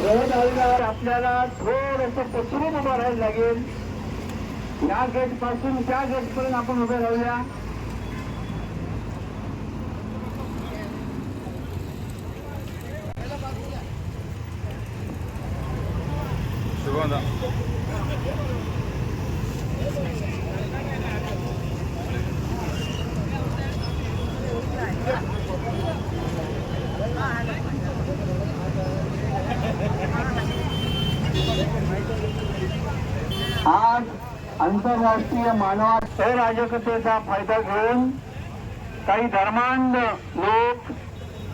रहदारीला आपल्याला थोडंसं पसरून उभं राहायला लागेल. या गेट पासून त्या गेट पर्यंत आपण उभे राहूया. आज आंतरराष्ट्रीय मानवाच्या अराजकतेचा फायदा घेऊन काही धर्मांध लोक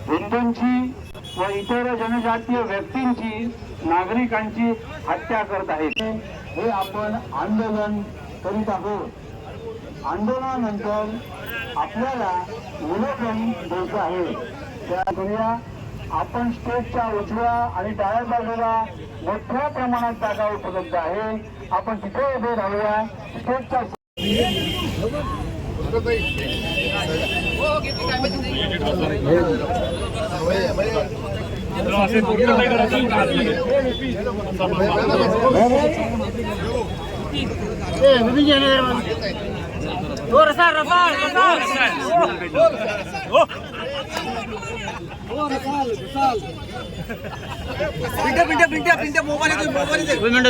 हिंदूंची व इतर जनजातीय व्यक्तींची नागरिकांची हत्या करत आहेत. हे आपण आंदोलन करीत आहोत. आंदोलनानंतर आपल्याला विलोकन द्यायचं आहे. त्या आपण स्टेजच्या उजव्या आणि डाव्या बाजूला मोठ्या प्रमाणात जागा उपलब्ध आहे. आपण तिथे उभे राहूया. स्टेजच्या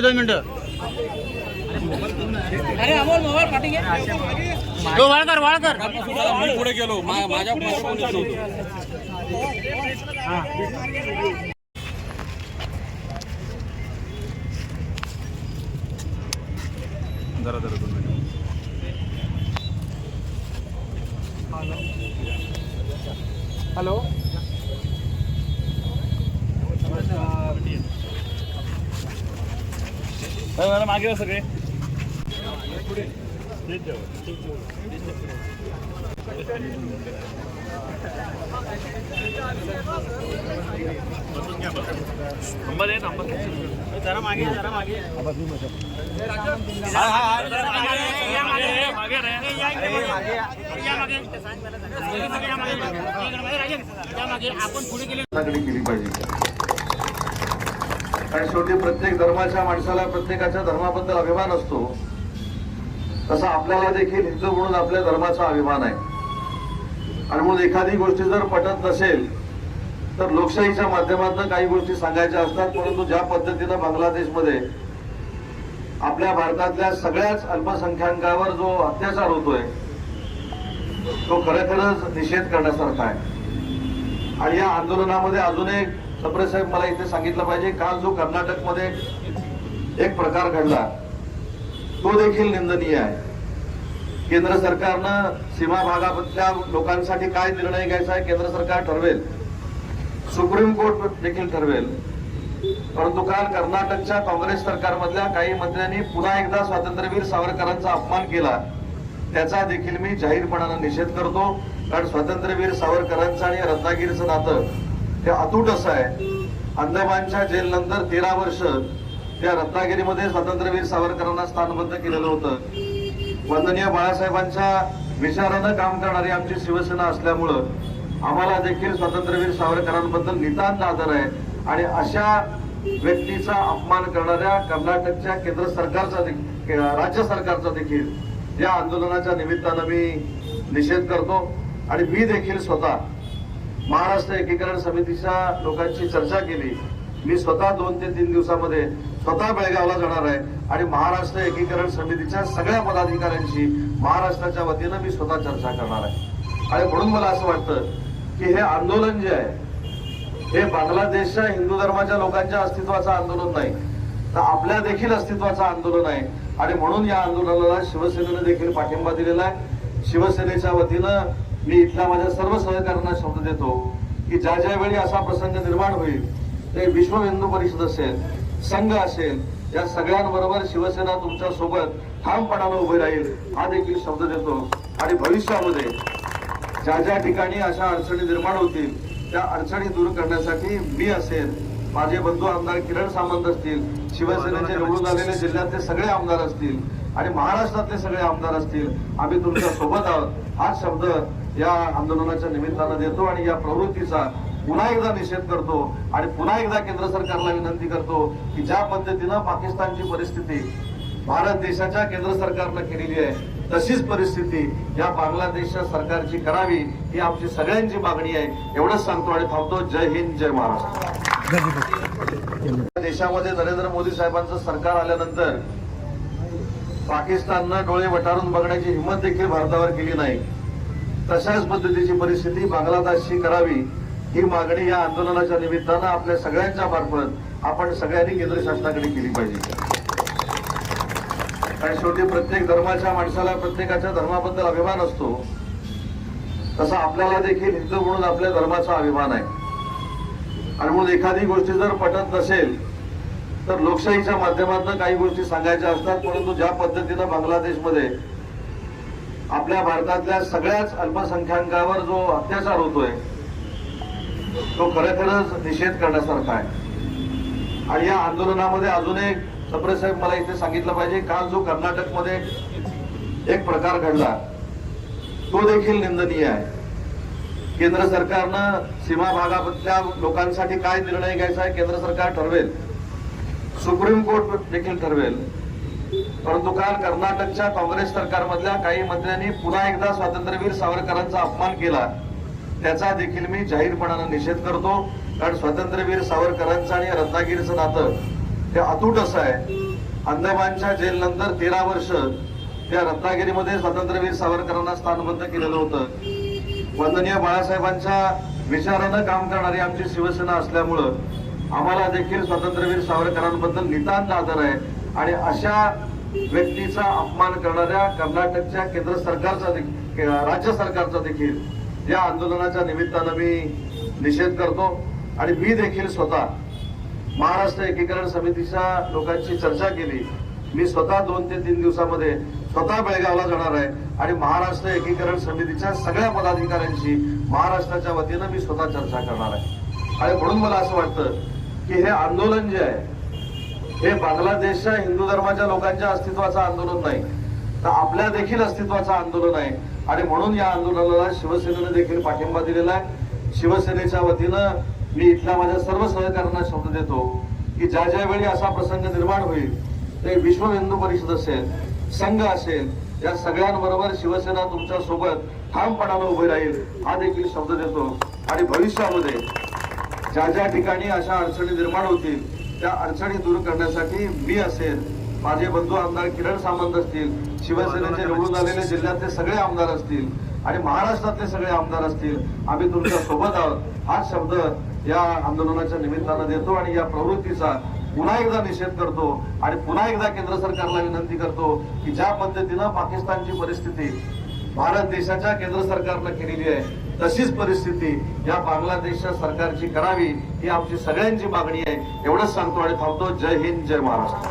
दोन मिनिटं अरे अमोल मोबाईल फाटिंग तो वाळकर मी पुढे गेलो माझ्या जरा 2 मिनिट. हॅलो मॅडम मागे सगळे जरा मागे आपण पुढे केली पाहिजे. आणि शेवटी प्रत्येक धर्माच्या माणसाला प्रत्येकाच्या धर्माबद्दल अभिमान असतो. तसा आपल्याला देखील हिंदू म्हणून आपल्या धर्माचा अभिमान आहे. आणि म्हणून एखादी गोष्ट जर पटत नसेल तर लोकशाहीच्या माध्यमातून काही गोष्टी सांगायच्या असतात. परंतु ज्या पद्धतीनं बांगलादेशमध्ये आपल्या भारतातल्या सगळ्याच अल्पसंख्याकांवर जो अत्याचार होतोय तो खरोखरच निषेध करण्यासारखा आहे. आणि या आंदोलनामध्ये अजून एक सप्रे साहेब मला इथे सांगितलं पाहिजे, काल जो कर्नाटकमध्ये एक प्रकार घडला तो देखील निंदनीय आहे. केंद्र सरकारनं सीमा भागातल्या लोकांसाठी काय निर्णय घ्यायचा आहे केंद्र सरकार ठरवेल, सुप्रीम कोर्ट देखील ठरवेल. परंतु काल कर्नाटकच्या काँग्रेस सरकारमधल्या काही मंत्र्यांनी पुन्हा एकदा स्वातंत्र्यवीर सावरकरांचा अपमान केला. त्याचा देखील मी जाहीरपणाने निषेध करतो. कारण स्वातंत्र्यवीर सावरकरांचं आणि रत्नागिरीचं नातं हे अतूट असं आहे. अंदमानच्या जेल नंतर 13 वर्ष त्या रत्नागिरीमध्ये स्वातंत्र्यवीर सावरकरांना स्थानबद्ध केलेलं होतं. वंदनीय बाळासाहेबांच्या विचारानं काम करणारी आमची शिवसेना असल्यामुळं आम्हाला देखील स्वातंत्र्यवीर सावरकरांबद्दल नितांत आदर आहे. आणि अशा व्यक्तीचा अपमान करणाऱ्या कर्नाटकच्या केंद्र सरकारचा राज्य सरकारचा देखील या आंदोलनाच्या निमित्तानं मी निषेध करतो. आणि मी देखील स्वतः महाराष्ट्र एकीकरण समितीच्या लोकांची चर्चा केली. मी स्वतः 2 ते 3 दिवसामध्ये स्वतः बेळगावला जाणार आहे आणि महाराष्ट्र एकीकरण समितीच्या सगळ्या पदाधिकाऱ्यांशी महाराष्ट्राच्या वतीनं मी स्वतः चर्चा करणार आहे. आणि म्हणून मला असं वाटतं की हे आंदोलन जे आहे हे बांगलादेशच्या हिंदू धर्माच्या लोकांच्या अस्तित्वाचं आंदोलन नाही, तर आपल्या देखील अस्तित्वाचं आंदोलन आहे. आणि म्हणून या आंदोलनाला शिवसेनेनं देखील पाठिंबा दिलेला आहे. शिवसेनेच्या वतीनं मी इथल्या माझ्या सर्व सहकाऱ्यांना शब्द देतो की ज्या ज्या वेळी असा प्रसंग निर्माण होईल ते विश्व हिंदू परिषद असेल, संघ असेल, या सगळ्यांबरोबर शिवसेना तुमच्या सोबत ठामपणाने उभी राहील हा देखील शब्द देतो. आणि भविष्यामध्ये ज्या ज्या ठिकाणी अशा अडचणी निर्माण होतील त्या अडचणी दूर करण्यासाठी मी असेल, माझे बंधू आमदार किरण सामंत असतील, शिवसेनेचे निवडून आलेले जिल्ह्यातले सगळे आमदार असतील आणि महाराष्ट्रातले सगळे आमदार असतील, आम्ही तुमच्या सोबत आहोत हा शब्द या आंदोलनाच्या निमित्तानं देतो. आणि या प्रवृत्तीचा पुन्हा एकदा निषेध करतो आणि पुन्हा एकदा केंद्र सरकारला विनंती करतो की ज्या पद्धतीनं पाकिस्तानची परिस्थिती भारत देशाच्या केंद्र सरकारनं केलेली आहे तशीच परिस्थिती या बांगलादेशच्या सरकारची करावी ही आमची सगळ्यांची मागणी आहे. एवढंच सांगतो आणि थांबतो. जय हिंद, जय महाराष्ट्र. देशामध्ये नरेंद्र मोदी साहेबांचं सरकार आल्यानंतर पाकिस्ताननं डोळे वटारून बघण्याची हिंमत देखील भारतावर केली नाही. तशाच पद्धतीची परिस्थिती बांगलादेशची करावी ही मागणी या आंदोलनाच्या निमित्तानं आपल्या सगळ्यांच्या मार्फत आपण सगळ्यांनी केंद्र शासनाकडे केली पाहिजे. आणि शेवटी प्रत्येक धर्माच्या माणसाला प्रत्येकाच्या धर्माबद्दल अभिमान असतो. तसा आपल्याला देखील हिंदू म्हणून आपल्या धर्माचा अभिमान आहे. आणि म्हणून एखादी गोष्ट जर पटत नसेल तर लोकशाहीच्या माध्यमातून काही गोष्टी सांगायच्या असतात. परंतु ज्या पद्धतीनं बांगलादेशमध्ये आपल्या भारतातल्या सगळ्याच अल्पसंख्याकांवर जो अत्याचार होतोय तो खरोखरच निषेध करण्यासारखा आहे. आणि या आंदोलनामध्ये अजून एक सप्रे साहेब मला इथे सांगितलं पाहिजे, काल जो कर्नाटकमध्ये एक प्रकार घडला तो देखील निंदनीय आहे. केंद्र सरकारनं सीमा भागातल्या लोकांसाठी काय निर्णय घ्यायचा आहे केंद्र सरकार ठरवेल, सुप्रीम कोर्ट देखील ठरवेल. परंतु काल कर्नाटकच्या काँग्रेस सरकारमधल्या काही मंत्र्यांनी पुन्हा एकदा स्वातंत्र्यवीर सावरकरांचा अपमान केला. त्याचा देखील मी जाहीरपणानं निषेध करतो. कारण स्वातंत्र्यवीर सावरकरांचं आणि रत्नागिरीचं नातं हे अतूट असं आहे. अंदमानच्या जेल नंतर 13 वर्ष त्या रत्नागिरीमध्ये स्वातंत्र्यवीर सावरकरांना स्थानबद्ध केलेलं होतं. वंदनीय बाळासाहेबांच्या विचारानं काम करणारी आमची शिवसेना असल्यामुळं आम्हाला देखील स्वातंत्र्यवीर सावरकरांबद्दल नितांत आदर आहे. आणि अशा व्यक्तीचा अपमान करणाऱ्या कर्नाटकच्या केंद्र सरकारचा राज्य सरकारचा देखील या आंदोलनाच्या निमित्तानं मी निषेध करतो. आणि मी देखील स्वतः महाराष्ट्र एकीकरण समितीच्या लोकांची चर्चा केली. मी स्वतः 2 ते 3 दिवसामध्ये स्वतः बेळगावला जाणार आहे आणि महाराष्ट्र एकीकरण समितीच्या सगळ्या पदाधिकाऱ्यांशी महाराष्ट्राच्या वतीनं मी स्वतः चर्चा करणार आहे. आणि म्हणून मला असं वाटतं की हे आंदोलन जे आहे हे बांगलादेशच्या हिंदू धर्माच्या लोकांच्या अस्तित्वाचं आंदोलन नाही तर आपल्या देखील अस्तित्वाचं आंदोलन आहे. आणि म्हणून या आंदोलनाला शिवसेनेने देखील पाठिंबा दिलेला आहे. शिवसेनेच्या वतीनं मी इथल्या माझ्या सर्व सहकाऱ्यांना शब्द देतो की ज्या ज्या वेळी असा प्रसंग निर्माण होईल ते विश्व हिंदू परिषद असेल, संघ असेल, या सगळ्यांबरोबर शिवसेना तुमच्या सोबत ठामपणानं उभी राहील हा देखील शब्द देतो. आणि भविष्यामध्ये ज्या ज्या ठिकाणी अशा अडचणी निर्माण होतील त्या अडचणी दूर करण्यासाठी मी असेल, माझे बंधू आमदार किरण सामंत असतील, शिवसेनेचे निवडून आलेले जिल्ह्यातले सगळे आमदार असतील आणि महाराष्ट्रातले सगळे आमदार असतील, आम्ही तुमच्या सोबत आहोत हा शब्द या आंदोलनाच्या निमित्तानं देतो. आणि या प्रवृत्तीचा पुन्हा एकदा निषेध करतो आणि पुन्हा एकदा केंद्र सरकारला विनंती करतो की ज्या पद्धतीनं पाकिस्तानची परिस्थिती भारत देशाच्या केंद्र सरकारनं केलेली आहे तशीच परिस्थिती या बांगलादेशच्या सरकारची करावी ही आमची सगळ्यांची मागणी आहे. एवढंच सांगतो आणि थांबतो. जय हिंद, जय महाराष्ट्र.